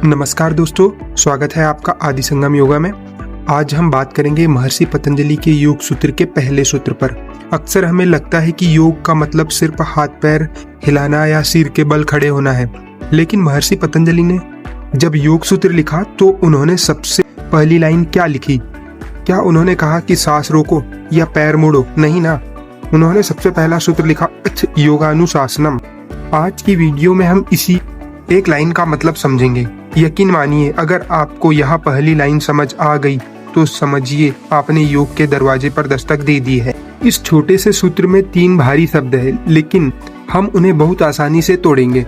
नमस्कार दोस्तों, स्वागत है आपका आदि संगम योगा में। आज हम बात करेंगे महर्षि पतंजलि के योग सूत्र के पहले सूत्र पर। अक्सर हमें लगता है कि योग का मतलब सिर्फ हाथ पैर हिलाना या सिर के बल खड़े होना है, लेकिन महर्षि पतंजलि ने जब योग सूत्र लिखा तो उन्होंने सबसे पहली लाइन क्या लिखी? क्या उन्होंने कहा कि सांस रोको या पैर मोड़ो? नहीं ना, उन्होंने सबसे पहला सूत्र लिखा योगानुशासनम। आज की वीडियो में हम इसी एक लाइन का मतलब समझेंगे। यकीन मानिए, अगर आपको यह पहली लाइन समझ आ गई तो समझिए आपने योग के दरवाजे पर दस्तक दे दी है। इस छोटे से सूत्र में 3 भारी शब्द है, लेकिन हम उन्हें बहुत आसानी से तोड़ेंगे।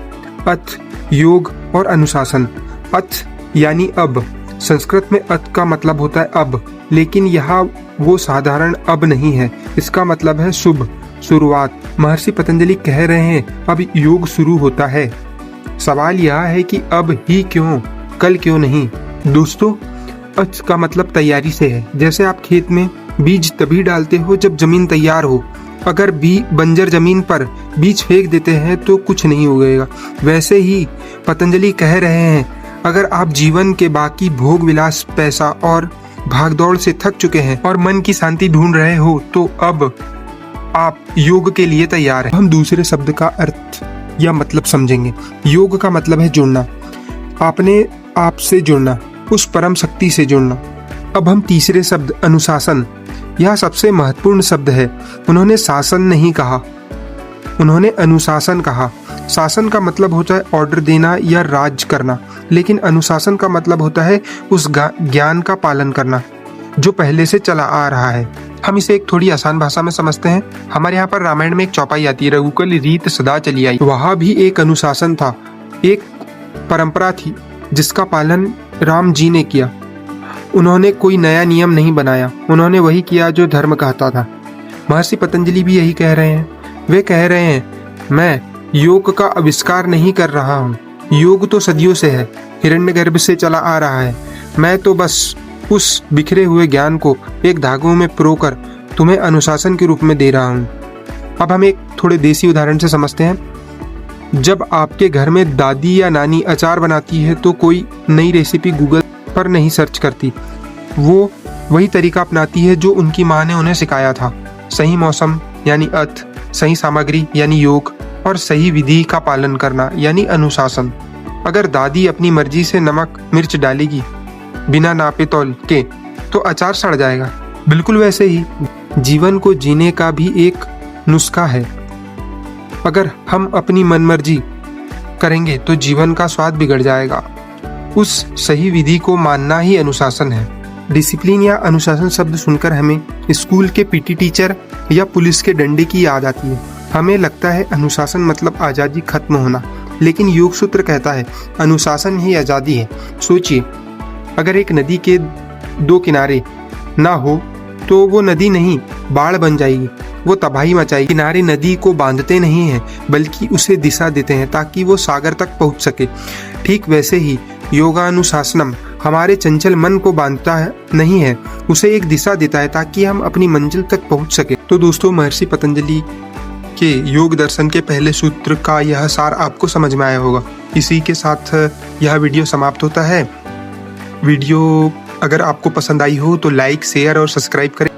अथ, योग और अनुशासन। अथ यानी अब। संस्कृत में अथ का मतलब होता है अब, लेकिन यहाँ वो साधारण अब नहीं है, इसका मतलब है शुभ, शुरुआत। महर्षि पतंजलि कह रहे हैं अब योग शुरू होता है। सवाल यह है कि अब ही क्यों, कल क्यों नहीं? दोस्तों, अच का मतलब तैयारी से है। जैसे आप खेत में बीज तभी डालते हो जब जमीन तैयार हो। अगर बंजर जमीन पर बीज फेंक देते हैं तो कुछ नहीं उगेगा। वैसे ही पतंजलि कह रहे हैं, अगर आप जीवन के बाकी भोग विलास, पैसा और भागदौड़ से थक चुके हैं और मन की शांति ढूंढ रहे हो तो अब आप योग के लिए तैयार हैं। हम दूसरे शब्द का अर्थ या मतलब समझेंगे। योग का मतलब है जुड़ना, अपने आप से जुड़ना, उस परम शक्ति से जुड़ना। अब हम तीसरे शब्द अनुशासन, यह सबसे महत्वपूर्ण शब्द है। उन्होंने शासन नहीं कहा, उन्होंने अनुशासन कहा। शासन का मतलब होता है ऑर्डर देना या राज करना, लेकिन अनुशासन का मतलब होता है उस ज्ञान का पालन करना जो पहले से चला आ रहा है। हम इसे एक थोड़ी आसान भाषा में समझते हैं। हमारे यहाँ पर रामायण में एक चौपाई आती है, रघुकुल रीत सदा चली आई। वहाँ भी एक अनुशासन था, एक परंपरा थी जिसका पालन राम जी ने किया। उन्होंने कोई नया नियम नहीं बनाया, उन्होंने वही किया जो धर्म कहता था। महर्षि पतंजलि भी यही कह रहे हैं। वे कह रहे हैं, मैं योग का आविष्कार नहीं कर रहा हूँ, योग तो सदियों से है, हिरण्यगर्भ से चला आ रहा है। मैं तो बस उस बिखरे हुए ज्ञान को एक धागों में पिरोकर तुम्हें अनुशासन के रूप में दे रहा हूँ। अब हम एक थोड़े देसी उदाहरण से समझते हैं। जब आपके घर में दादी या नानी अचार बनाती है तो कोई नई रेसिपी गूगल पर नहीं सर्च करती, वो वही तरीका अपनाती है जो उनकी माँ ने उन्हें सिखाया था। सही मौसम यानी अथ, सही सामग्री यानी योग, और सही विधि का पालन करना यानी अनुशासन। अगर दादी अपनी मर्जी से नमक मिर्च डालेगी बिना नापे तौल के तो अचार सड़ जाएगा। बिल्कुल वैसे ही जीवन को जीने का भी एक नुस्खा है। अगर हम अपनी मनमर्जी करेंगे तो जीवन का स्वाद बिगड़ जाएगा। उस सही विधि को मानना ही अनुशासन है। डिसिप्लिन या अनुशासन शब्द सुनकर हमें स्कूल के पीटी टीचर या पुलिस के डंडे की याद आती है। हमें लगता है अनुशासन मतलब आज़ादी खत्म होना, लेकिन योग सूत्र कहता है अनुशासन ही आज़ादी है। सोचिए, अगर एक नदी के 2 किनारे ना हो तो वो नदी नहीं, बाढ़ बन जाएगी, वो तबाही मचाएगी। किनारे नदी को बांधते नहीं हैं, बल्कि उसे दिशा देते हैं ताकि वो सागर तक पहुंच सके। ठीक वैसे ही योगानुशासनम हमारे चंचल मन को बांधता है नहीं है, उसे एक दिशा देता है ताकि हम अपनी मंजिल तक पहुंच सके। तो दोस्तों, महर्षि पतंजलि के योग दर्शन के पहले सूत्र का यह सार आपको समझ में आया होगा। इसी के साथ यह वीडियो समाप्त होता है। वीडियो अगर आपको पसंद आई हो तो लाइक, शेयर और सब्सक्राइब करें।